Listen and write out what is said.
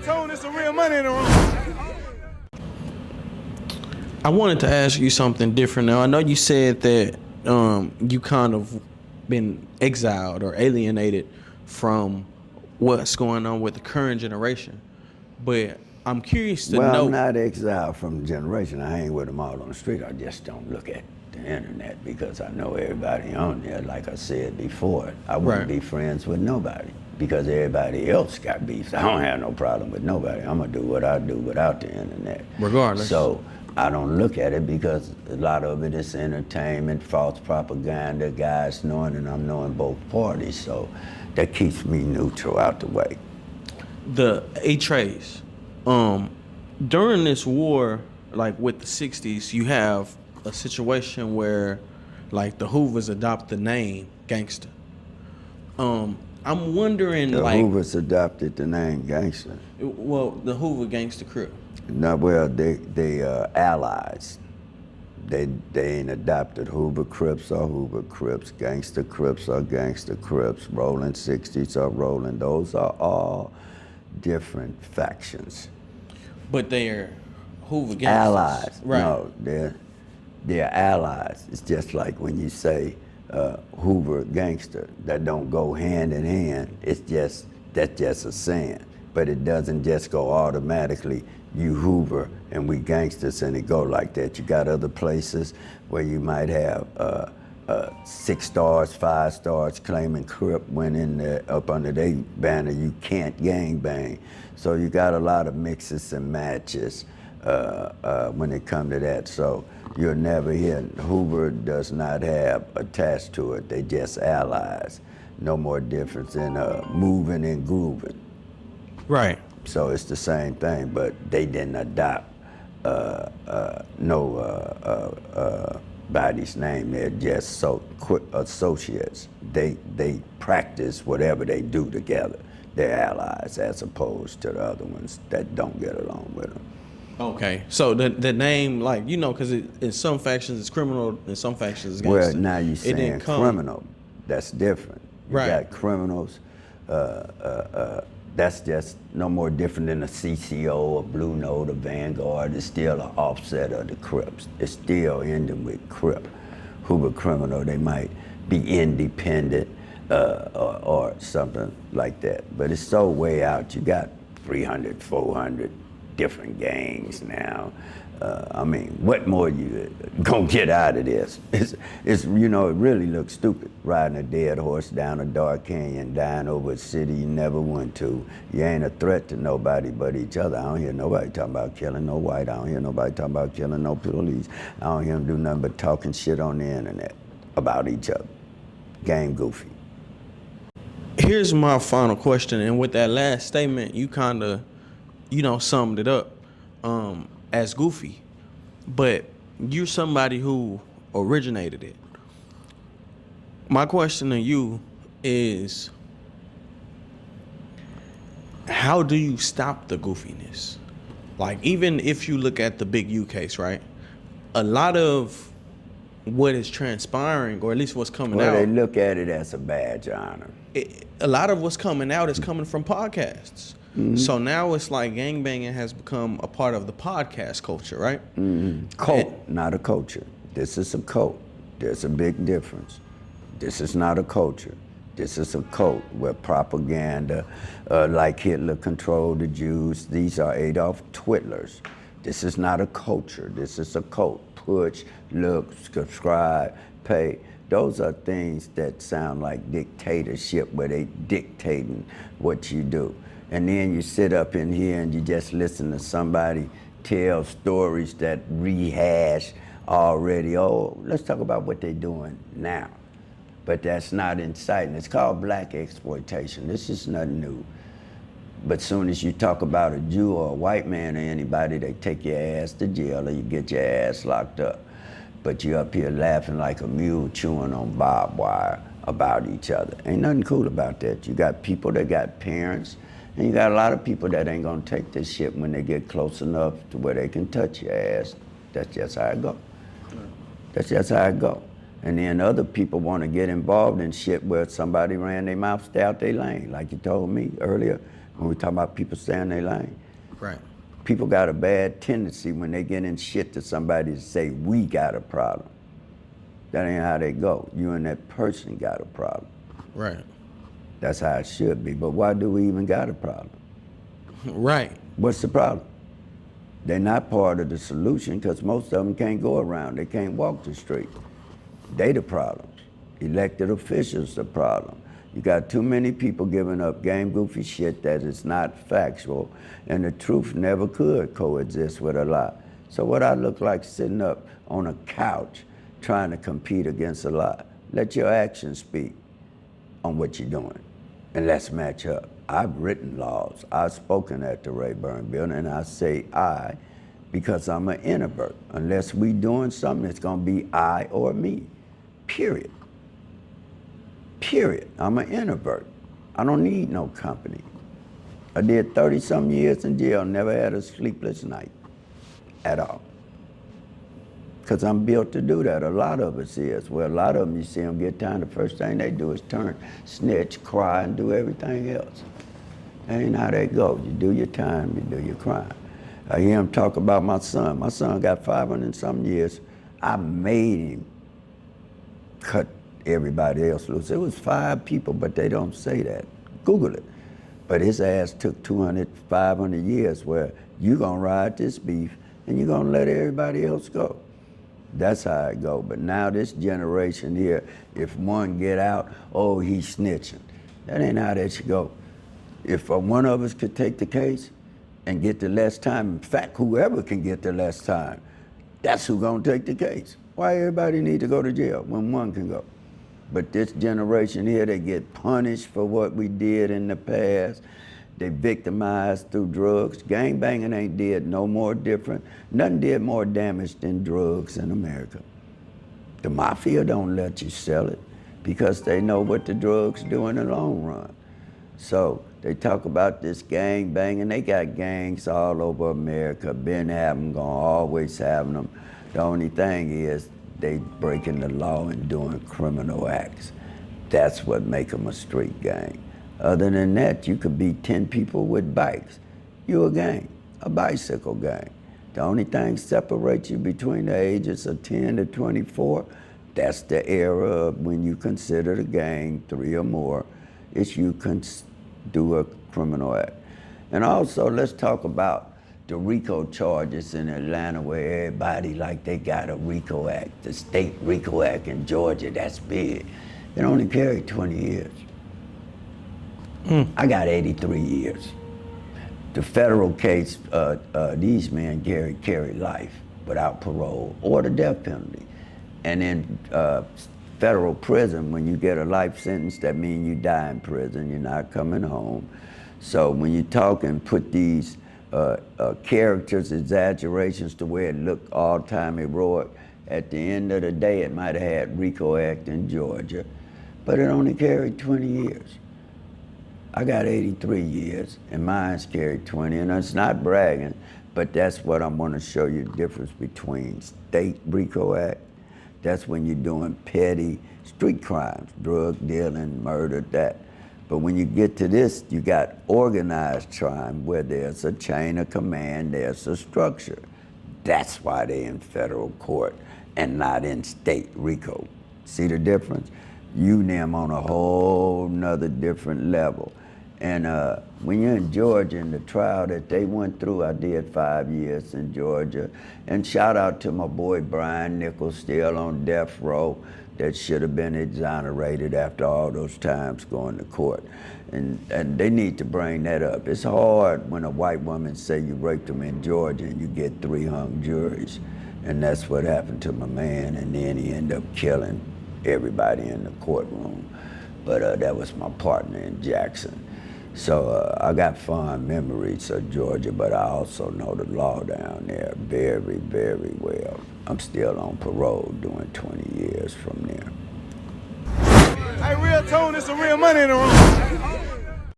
RealToon, there's some real money in the room. I wanted to ask you something different now. I know you said that you kind of been exiled or alienated from what's going on with the current generation, but I'm curious to know. Well, I'm not exiled from the generation. I hang with them all on the street. I just don't look at the internet because I know everybody on there. Like I said before, I wouldn't be friends with nobody because everybody else got beef. I don't have no problem with nobody. I'm gonna do what I do without the internet. Regardless. So I don't look at it because a lot of it is entertainment, false propaganda, guys knowing, and I'm knowing both parties. So that keeps me neutral out the way. The A-Trays, during this war, like with the 60s, you have a situation where like the Hoovers adopt the name Gangsta. I'm wondering, the like... Hoovers adopted the name Gangsta. Well, the Hoover Gangster Crip. No, well, they allies. They ain't adopted Hoover Crips or Hoover Crips, Gangster Crips or Gangster Crips, Rolling 60s or Rolling. Those are all different factions. But they're Hoover Gangsters. Allies. Right. No, they're allies. It's just like when you say Hoover Gangster, that don't go hand in hand. That's just a saying. But it doesn't just go automatically, you Hoover and we gangsters, and it go like that. You got other places where you might have 6 stars, 5 stars claiming Crip went in there up under their banner, you can't gang bang. So you got a lot of mixes and matches when it come to that. So you'll never hear, Hoover does not have attached to it, they just allies. No more difference in moving and grooving. Right. So it's the same thing, but they didn't adopt nobody's name. They're just associates. They practice whatever they do together. They're allies as opposed to the other ones that don't get along with them. Okay, so the name, like, you know, because in some factions it's criminal, in some factions it's gangster. Well, now you're saying criminal. That's different. You got criminals. That's just no more different than a CCO, a Blue Note, a Vanguard. It's still an offset of the Crips. It's still ending with Crip. Hoover criminal, they might be independent or something like that. But it's so way out. You got 300, 400 different gangs now. I mean, what more you gonna get out of this? It's you know, it really looks stupid, riding a dead horse down a dark canyon, dying over a city you never went to. You ain't a threat to nobody but each other. I don't hear nobody talking about killing no white. I don't hear nobody talking about killing no police. I don't hear them do nothing but talking shit on the internet about each other. Game goofy. Here's my final question, and with that last statement, you kind of, you know, summed it up. As goofy, but you're somebody who originated it. My question to you is, how do you stop the goofiness? Like, even if you look at the Big U case, right? A lot of what is transpiring, or at least what's coming out. Well, they look at it as a badge of honor. A lot of what's coming out is coming from podcasts. Mm-hmm. So now it's like gangbanging has become a part of the podcast culture, right? Mm-hmm. Cult, not a culture. This is a cult. There's a big difference. This is not a culture. This is a cult where propaganda, like Hitler controlled the Jews. These are Adolf Hitlers. This is not a culture. This is a cult. Push, look, subscribe, pay. Those are things that sound like dictatorship, where they dictating what you do. And then you sit up in here and you just listen to somebody tell stories that rehash already. Oh, let's talk about what they're doing now. But that's not inciting. It's called black exploitation. This is nothing new. But soon as you talk about a Jew or a white man or anybody, they take your ass to jail or you get your ass locked up. But you're up here laughing like a mule chewing on barbed wire about each other. Ain't nothing cool about that. You got people that got parents, and you got a lot of people that ain't gonna take this shit when they get close enough to where they can touch your ass. That's just how it go. That's just how it go. And then other people wanna get involved in shit where somebody ran their mouth, stay out their lane. Like you told me earlier, when we talk about people staying in their lane. Right. People got a bad tendency when they get in shit to somebody to say, we got a problem. That ain't how they go. You and that person got a problem. Right. That's how it should be. But why do we even got a problem? Right. What's the problem? They're not part of the solution because most of them can't go around. They can't walk the street. They the problems. Elected officials the problem. You got too many people giving up game goofy shit that is not factual, and the truth never could coexist with a lie. So what I look like sitting up on a couch trying to compete against a lie? Let your actions speak on what you're doing, and let's match up. I've written laws. I've spoken at the Rayburn building, and I say I because I'm an introvert. Unless we doing something, it's gonna be I or me, period. Period. I'm an introvert. I don't need no company. I did 30-some years in jail, never had a sleepless night at all. Because I'm built to do that. A lot of us is. Well, a lot of them, you see them get time, the first thing they do is turn, snitch, cry, and do everything else. That ain't how that goes. You do your time, you do your crime. I hear him talk about my son. My son got 500 and some years. I made him cut everybody else loose. It was 5 people, but they don't say that. Google it. But his ass took 200, 500 years where you gonna ride this beef and you're gonna let everybody else go. That's how it go. But now this generation here, if one get out, oh, he's snitching. That ain't how that should go. If one of us could take the case and get the less time, in fact, whoever can get the less time, that's who gonna take the case. Why everybody need to go to jail when one can go? But this generation here, they get punished for what we did in the past. They victimized through drugs. Gangbanging ain't did no more different. Nothing did more damage than drugs in America. The mafia don't let you sell it because they know what the drugs do in the long run. So they talk about this gang banging. They got gangs all over America, been having them, gonna always have them. The only thing is they breaking the law and doing criminal acts. That's what make them a street gang. Other than that, you could be 10 people with bikes. You're a gang, a bicycle gang. The only thing separates you between the ages of 10 to 24, that's the era of when you consider the gang 3 or more, is you can do a criminal act. And also, let's talk about the RICO charges in Atlanta where everybody like they got a RICO act, the state RICO act in Georgia, that's big. It only carried 20 years. I got 83 years. The federal case, these men carry life without parole or the death penalty. And in federal prison, when you get a life sentence, that means you die in prison, you're not coming home. So when you talk and put these characters, exaggerations to where it looked all-time heroic, at the end of the day, it might have had RICO Act in Georgia, but it only carried 20 years. I got 83 years, and mine's carried 20, and it's not bragging, but that's what I'm gonna show you the difference between state RICO Act, that's when you're doing petty street crimes, drug dealing, murder, that. But when you get to this, you got organized crime where there's a chain of command, there's a structure. That's why they're in federal court and not in state RICO. See the difference? You and them on a whole nother different level. And when you're in Georgia, in the trial that they went through, I did 5 years in Georgia. And shout out to my boy Brian Nichols, still on death row, that should have been exonerated after all those times going to court. And they need to bring that up. It's hard when a white woman say you raped them in Georgia and you get 3 hung juries. And that's what happened to my man, and then he ended up killing everybody in the courtroom. But that was my partner in Jackson. So I got fond memories of Georgia, but I also know the law down there very, very well. I'm still on parole doing 20 years from there. Hey, RealToon, there's some real money in the room.